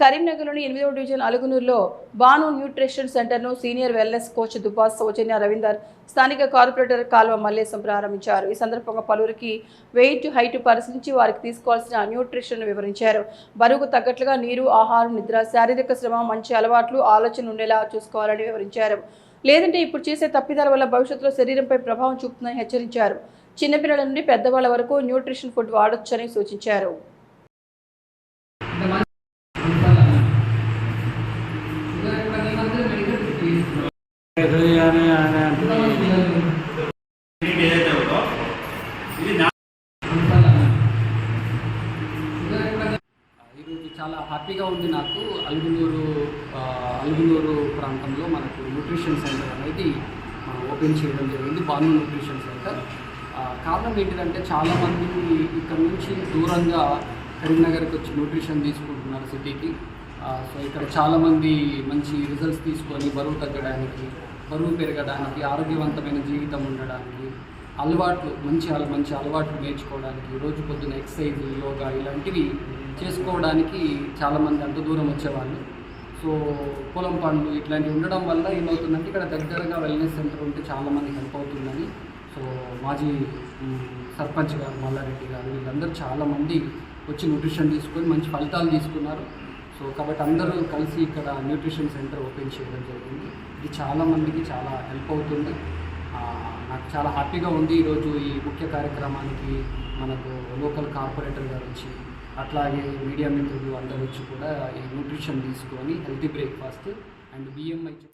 కరీంనగర్లోని 8వ division అలుగునూరులో Banu nutrition సెంటర్ను సీనియర్ వెల్నెస్ కోచ్ దుబాస్ సౌజన్య రవీందర్ స్థానిక కార్పొరేటర్ కాల్వ మల్లేశం ప్రారంభించారు. ఈ సందర్భంగా పలువురికి వెయిట్ హైట్ పరిశీలించి వారికి తీసుకోవాల్సిన న్యూట్రిషన్ వివరించారు. బరువుకు తగ్గట్లుగా నీరు, ఆహారం, నిద్ర, శారీరక శ్రమ, మంచి అలవాట్లు, ఆలోచన ఉండేలా చూసుకోవాలని వివరించారు. లేదంటే ఇప్పుడు చేసే తప్పిదాల వల్ల భవిష్యత్తులో శరీరంపై ప్రభావం చూపుతుందని హెచ్చరించారు. చిన్నపిల్లల నుండి పెద్దవాళ్ల వరకు న్యూట్రిషన్ ఫుడ్ వాడొచ్చని సూచించారు. ఈరోజు చాలా హ్యాపీగా ఉంది నాకు. అలుగునూరు ప్రాంతంలో మనకు న్యూట్రిషన్ సెంటర్ అనేది ఓపెన్ చేయడం జరిగింది, బాను న్యూట్రిషన్ సెంటర్. కారణం ఏంటిదంటే చాలామంది ఇక్కడ నుంచి దూరంగా కరీంనగర్కి వచ్చి న్యూట్రిషన్ తీసుకుంటున్నారు సిటీకి. సో ఇక్కడ చాలామంది మంచి రిజల్ట్స్ తీసుకొని బరువు తగ్గడానికి, బరువు పెరగడానికి, ఆరోగ్యవంతమైన జీవితం ఉండడానికి, మంచి అలవాట్లు నేర్చుకోవడానికి, రోజు పొద్దున ఎక్సర్సైజ్, యోగా ఇలాంటివి చేసుకోవడానికి చాలామంది అంత దూరం వచ్చేవాళ్ళు. సో పొలం పనులు ఇట్లాంటివి ఉండడం వల్ల ఏమవుతుందంటే ఇక్కడ దగ్గరగా వెల్నెస్ సెంటర్ ఉంటే చాలామంది హెల్ప్ అవుతుందని సో మాజీ సర్పంచ్ గారు మల్లారెడ్డి గారు వీళ్ళందరూ చాలామంది వచ్చి న్యూట్రిషన్ తీసుకొని మంచి ఫలితాలు తీసుకున్నారు. సో కాబట్టి అందరూ కలిసి ఇక్కడ న్యూట్రిషన్ సెంటర్ ఓపెన్ చేయడం జరిగింది. ఇది చాలామందికి చాలా హెల్ప్ అవుతుంది. నాకు చాలా హ్యాపీగా ఉంది. ఈరోజు ఈ ముఖ్య కార్యక్రమానికి మనకు లోకల్ కార్పొరేటర్ గారు వచ్చి, అట్లాగే మీడియా మిత్రులు అందరూ వచ్చి కూడా ఈ న్యూట్రిషన్ తీసుకొని హెల్తీ బ్రేక్ఫాస్ట్ అండ్ బిఎంఐ